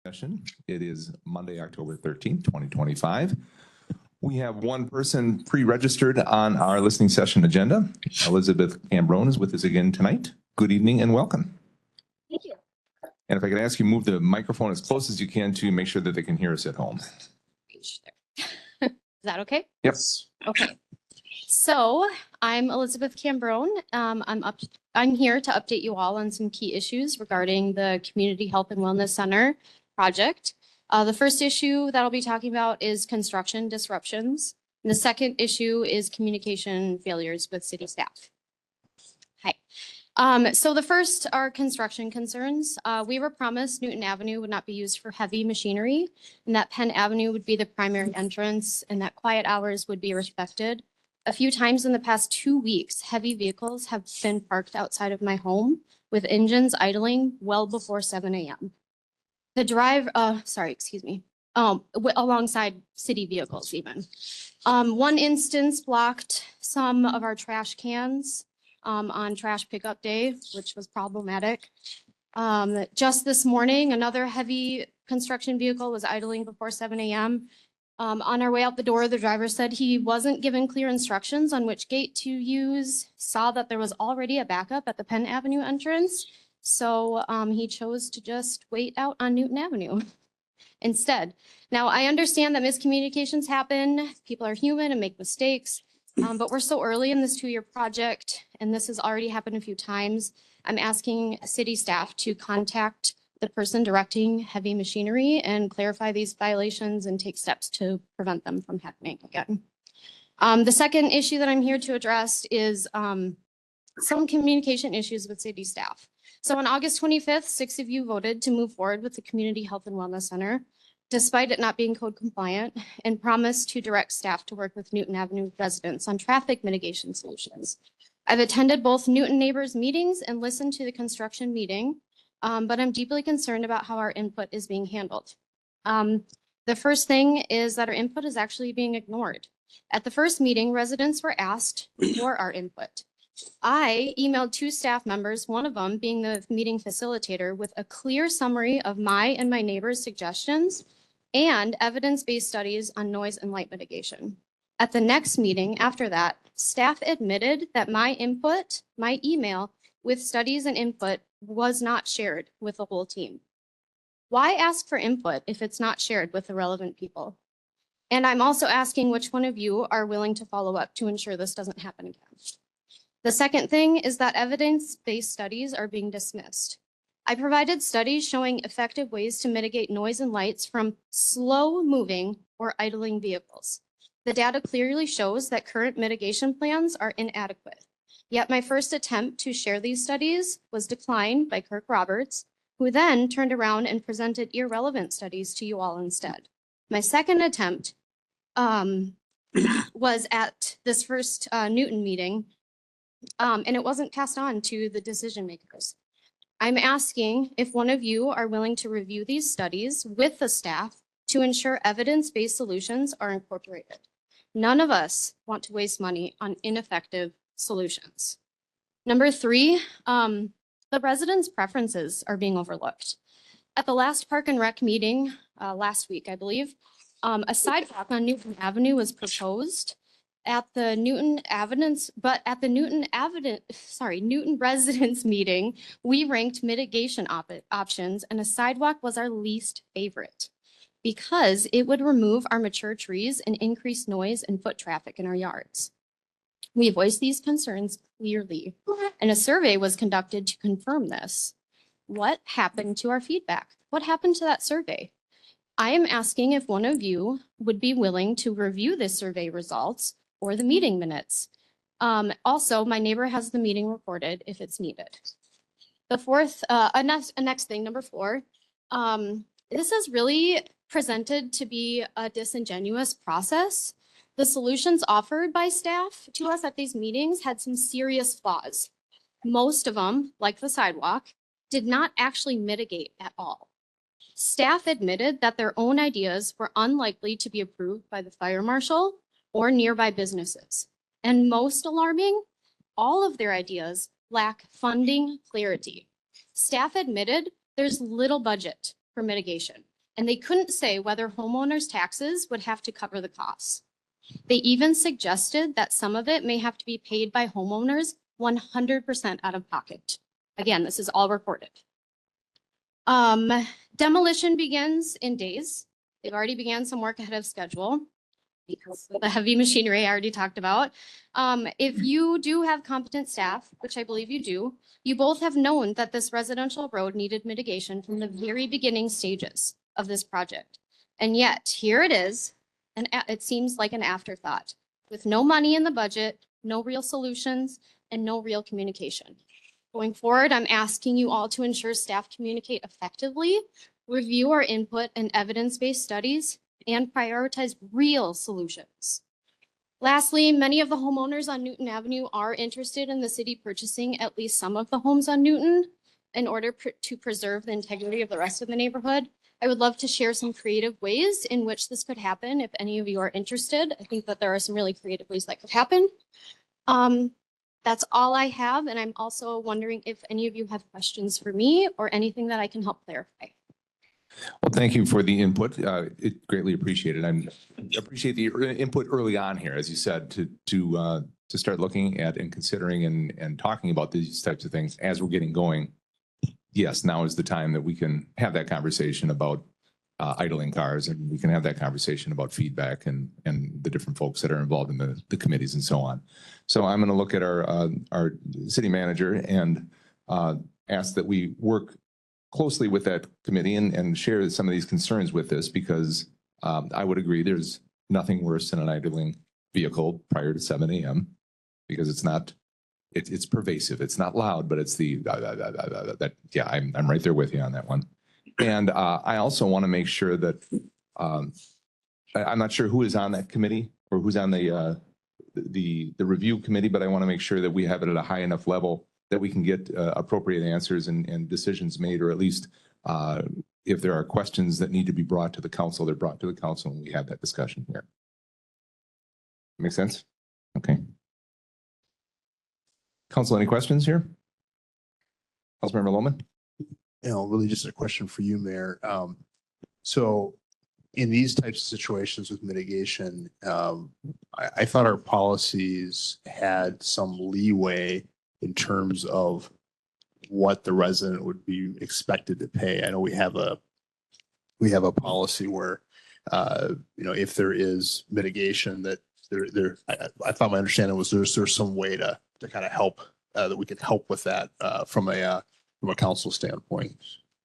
Session. It is Monday, October 13th, 2025. We have one person pre-registered on our listening session agenda. Elizabeth Cambrone is with us again tonight. Good evening and welcome. Thank you. And if I could ask you move the microphone as close as you can to make sure that they can hear us at home. Is that okay? Yes. Okay. So I'm Elizabeth Cambrone. I'm here to update you all on some key issues regarding the Community Health and Wellness Center project. The first issue that I'll be talking about is construction disruptions. And the second issue is communication failures with city staff. Hi. So the first are construction concerns. We were promised Newton Avenue would not be used for heavy machinery and that Penn Avenue would be the primary entrance and that quiet hours would be respected. A few times in the past 2 weeks, heavy vehicles have been parked outside of my home with engines idling well before 7 a.m. The alongside city vehicles even. One instance blocked some of our trash cans on trash pickup day, which was problematic. Just this morning, another heavy construction vehicle was idling before 7 a.m. On our way out the door, the driver said he wasn't given clear instructions on which gate to use, saw that there was already a backup at the Penn Avenue entrance. So he chose to just wait out on Newton Avenue instead. Now, I understand that miscommunications happen. People are human and make mistakes, but we're so early in this 2-year project, and this has already happened a few times. I'm asking city staff to contact the person directing heavy machinery and clarify these violations and take steps to prevent them from happening again. The second issue that I'm here to address is some communication issues with city staff. So on August 25th, 6 of you voted to move forward with the Community Health and Wellness Center, despite it not being code compliant, and promised to direct staff to work with Newton Avenue residents on traffic mitigation solutions. I've attended both Newton neighbors meetings and listened to the construction meeting, but I'm deeply concerned about how our input is being handled. The first thing is that our input is actually being ignored. At the first meeting, residents were asked for our input. I emailed 2 staff members, one of them being the meeting facilitator, with a clear summary of my and my neighbors' suggestions and evidence-based studies on noise and light mitigation. At the next meeting after that, staff admitted that my input, my email with studies and input was not shared with the whole team. Why ask for input if it's not shared with the relevant people? And I'm also asking which one of you are willing to follow up to ensure this doesn't happen again. The second thing is that evidence-based studies are being dismissed. I provided studies showing effective ways to mitigate noise and lights from slow-moving or idling vehicles. The data clearly shows that current mitigation plans are inadequate. Yet my first attempt to share these studies was declined by Kirk Roberts, who then turned around and presented irrelevant studies to you all instead. My second attempt was at this first Newton meeting, and it wasn't passed on to the decision makers. I'm asking if one of you are willing to review these studies with the staff to ensure evidence-based solutions are incorporated. None of us want to waste money on ineffective solutions. Number 3, the residents' preferences are being overlooked. At the last Park and Rec meeting last week, I believe, a sidewalk on Newton Avenue was proposed at the Newton residents meeting. We ranked mitigation options, and a sidewalk was our least favorite because it would remove our mature trees and increase noise and foot traffic in our yards. We voiced these concerns clearly, and a survey was conducted to confirm this. What happened to our feedback? What happened to that survey? I am asking if one of you would be willing to review the survey results or the meeting minutes. Also, my neighbor has the meeting recorded if it's needed. The fourth, next thing, number 4, this is really presented to be a disingenuous process. The solutions offered by staff to us at these meetings had some serious flaws. Most of them, like the sidewalk, did not actually mitigate at all. Staff admitted that their own ideas were unlikely to be approved by the fire marshal or nearby businesses. And most alarming, all of their ideas lack funding clarity. Staff admitted there's little budget for mitigation. and they couldn't say whether homeowners' taxes would have to cover the costs. They even suggested that some of it may have to be paid by homeowners 100% out of pocket. Again, this is all recorded. Demolition begins in days. They've already began some work ahead of schedule because of the heavy machinery I already talked about. If you do have competent staff, which I believe you do, you both have known that this residential road needed mitigation from the very beginning stages of this project. And yet here it is, and it seems like an afterthought with no money in the budget, no real solutions, and no real communication. Going forward, I'm asking you all to ensure staff communicate effectively, review our input and evidence-based studies, and prioritize real solutions. Lastly, many of the homeowners on Newton Avenue are interested in the city purchasing at least some of the homes on Newton in order to preserve the integrity of the rest of the neighborhood. I would love to share some creative ways in which this could happen if any of you are interested. I think that there are some really creative ways that could happen. That's all I have, and I'm also wondering if any of you have questions for me or anything that I can help clarify. Well, thank you for the input. It greatly appreciated. I appreciate the input early on here, as you said, to start looking at and considering and talking about these types of things as we're getting going. Yes, now is the time that we can have that conversation about idling cars, and we can have that conversation about feedback and the different folks that are involved in the committees and so on. So I'm going to look at our city manager and ask that we work closely with that committee and share some of these concerns with this, because I would agree there's nothing worse than an idling vehicle prior to 7 a.m. because it's pervasive. It's not loud, but it's that, yeah, I'm right there with you on that one. And I also want to make sure that I'm not sure who is on that committee or who's on the review committee, but I want to make sure that we have it at a high enough level that we can get appropriate answers and decisions made, or at least if there are questions that need to be brought to the council, they're brought to the council and we have that discussion here. Make sense? Okay. Council, any questions here? Councilmember Lohman? Really just a question for you, Mayor. So in these types of situations with mitigation, I thought our policies had some leeway in terms of what the resident would be expected to pay. I know we have a policy where, if there is mitigation that I thought my understanding was there's some way to kind of help, that we could help with that from a council standpoint.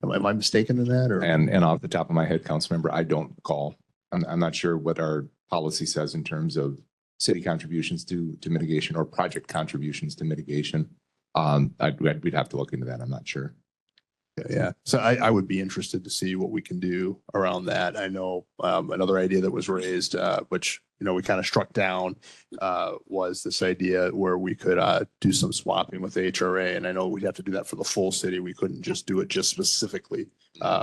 Am I mistaken in that? Or? And off the top of my head, Councilmember, I don't recall. I'm not sure what our policy says in terms of city contributions to mitigation or project contributions to mitigation. We'd have to look into that. I'm not sure. Yeah. So I would be interested to see what we can do around that. I know another idea that was raised, which, we kind of struck down, was this idea where we could do some swapping with HRA. And I know we'd have to do that for the full city. We couldn't just do it just specifically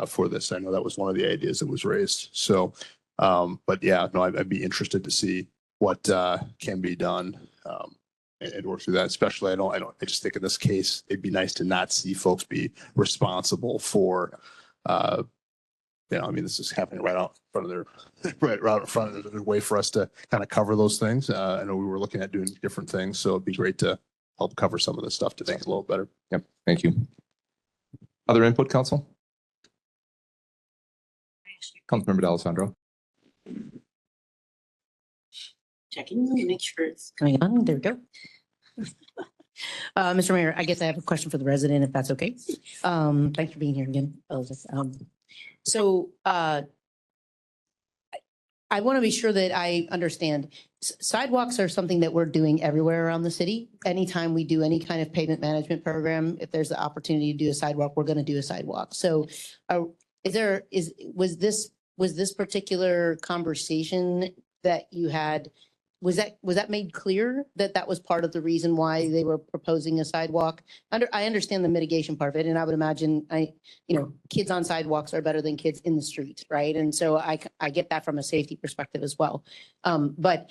for this. I know that was one of the ideas that was raised. So, but yeah, no, I'd be interested to see what can be done. And work through that, especially I just think in this case, it'd be nice to not see folks be responsible for, this is happening right out in front of right in front of their way for us to kind of cover those things. I know we were looking at doing different things, so it'd be great to help cover some of this stuff to make it a little better. Yep. Thank you. Other input, council? Councilmember D'Alessandro. Checking to make sure it's coming on. There we go. Mr. Mayor, I guess I have a question for the resident, if that's okay. Thanks for being here again, Elizabeth. I want to be sure that I understand. Sidewalks are something that we're doing everywhere around the city. Anytime we do any kind of pavement management program, if there's the opportunity to do a sidewalk, we're going to do a sidewalk. So was this particular conversation that you had, was that made clear that was part of the reason why they were proposing a sidewalk? I understand the mitigation part of it, and I would imagine kids on sidewalks are better than kids in the street, right? And so I get that from a safety perspective as well. But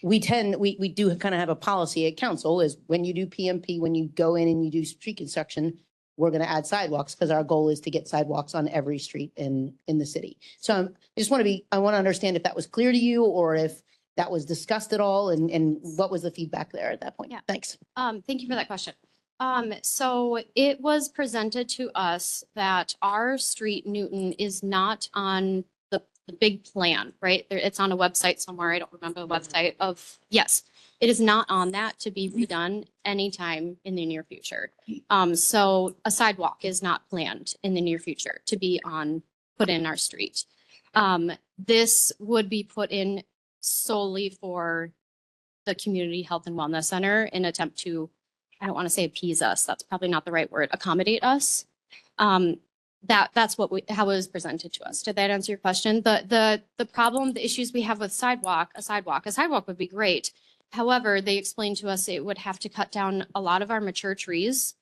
we do kind of have a policy at council is when you do PMP, when you go in and you do street construction, we're going to add sidewalks because our goal is to get sidewalks on every street in the city. So I just want to I want to understand if that was clear to you or if that was discussed at all and what was the feedback there at that point? Yeah. Thanks. Thank you for that question. So it was presented to us that our street, Newton, is not on the big plan, right? It's on a website somewhere. I don't remember the website of, yes, it is not on that to be redone anytime in the near future. So a sidewalk is not planned in the near future to be put in our street. This would be put in solely for the Community Health and Wellness Center in attempt to, I don't want to say appease us, that's probably not the right word, accommodate us. That's how it was presented to us. Did that answer your question? The problem, the issues we have with a sidewalk would be great. However, they explained to us it would have to cut down a lot of our mature trees,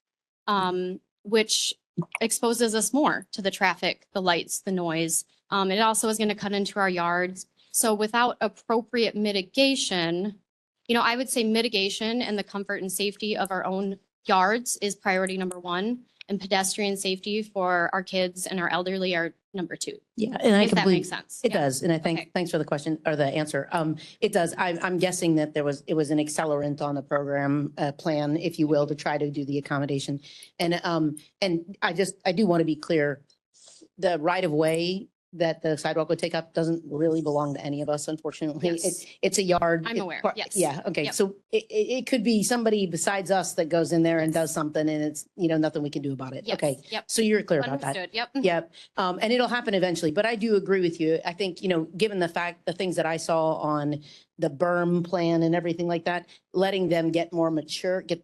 which exposes us more to the traffic, the lights, the noise. It also is going to cut into our yards. So without appropriate mitigation, I would say mitigation and the comfort and safety of our own yards is priority number one, and pedestrian safety for our kids and our elderly are number two. Yeah, and I If that completely, makes sense. it Yeah. does. And I think, Okay. thanks for the question or the answer. It does. I'm guessing that it was an accelerant on the program plan, if you will, to try to do the accommodation. And I do want to be clear, the right of way that the sidewalk would take up doesn't really belong to any of us, unfortunately. Yes. It's a yard. I'm it's aware, yes. Yeah, okay. Yep. So it could be somebody besides us that goes in there and does something and it's, nothing we can do about it. Yes. Okay, Yep. so you're clear about that. Understood. Yep. Yep. And it'll happen eventually, but I do agree with you. I think, given the things that I saw on the berm plan and everything like that, letting them get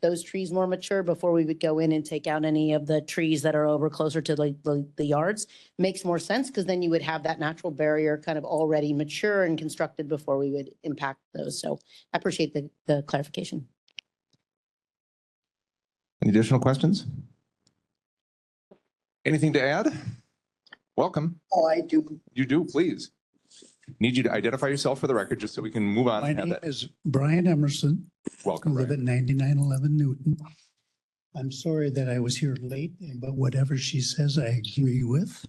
those trees more mature before we would go in and take out any of the trees that are over closer to the yards makes more sense because then you would have that natural barrier kind of already mature and constructed before we would impact those. So I appreciate the clarification. Any additional questions? Anything to add? Welcome. Oh, I do. You do, please. Need you to identify yourself for the record, just so we can move on. My and have name that. is Brian Emerson. I Welcome, live at Brian. 9911 Newton. I'm sorry that I was here late, but whatever she says, I agree with.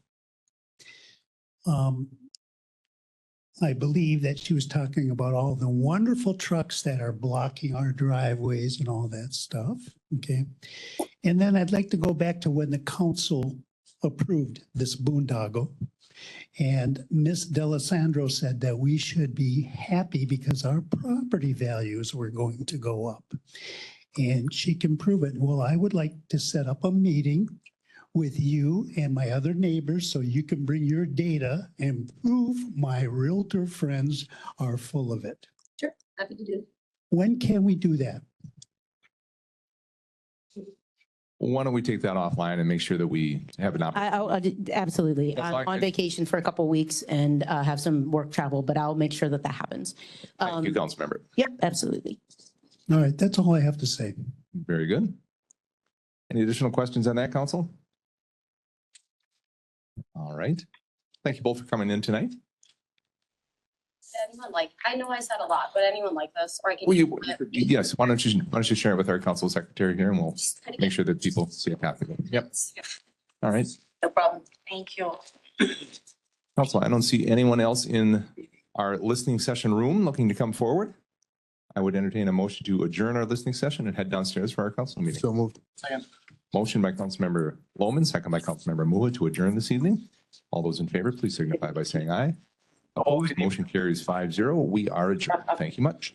I believe that she was talking about all the wonderful trucks that are blocking our driveways and all that stuff. Okay. And then I'd like to go back to when the council approved this boondoggle. And Ms. Delisandro said that we should be happy because our property values were going to go up. And she can prove it. Well, I would like to set up a meeting with you and my other neighbors so you can bring your data and prove my realtor friends are full of it. Sure, happy to do it. When can we do that? Why don't we take that offline and make sure that we have an opportunity? Absolutely. That's I'm fine. on vacation for a couple of weeks and have some work travel, but I'll make sure that happens. Thank you, Councilmember. Yep, absolutely. All right, that's all I have to say. Very good. Any additional questions on that, Council? All right. Thank you both for coming in tonight. Anyone I know I said a lot, but anyone like this, or I can. Well, yes, why don't you share it with our council secretary here and we'll make sure that people see a copy of it. Yep. All right. No problem. Thank you. Council, I don't see anyone else in our listening session room looking to come forward. I would entertain a motion to adjourn our listening session and head downstairs for our council meeting. So moved. Motion by Councilmember Lohman, second by Councilmember Mua to adjourn this evening. All those in favor, please signify by saying aye. Opposed, motion carries 5-0. We are adjourned. Thank you much.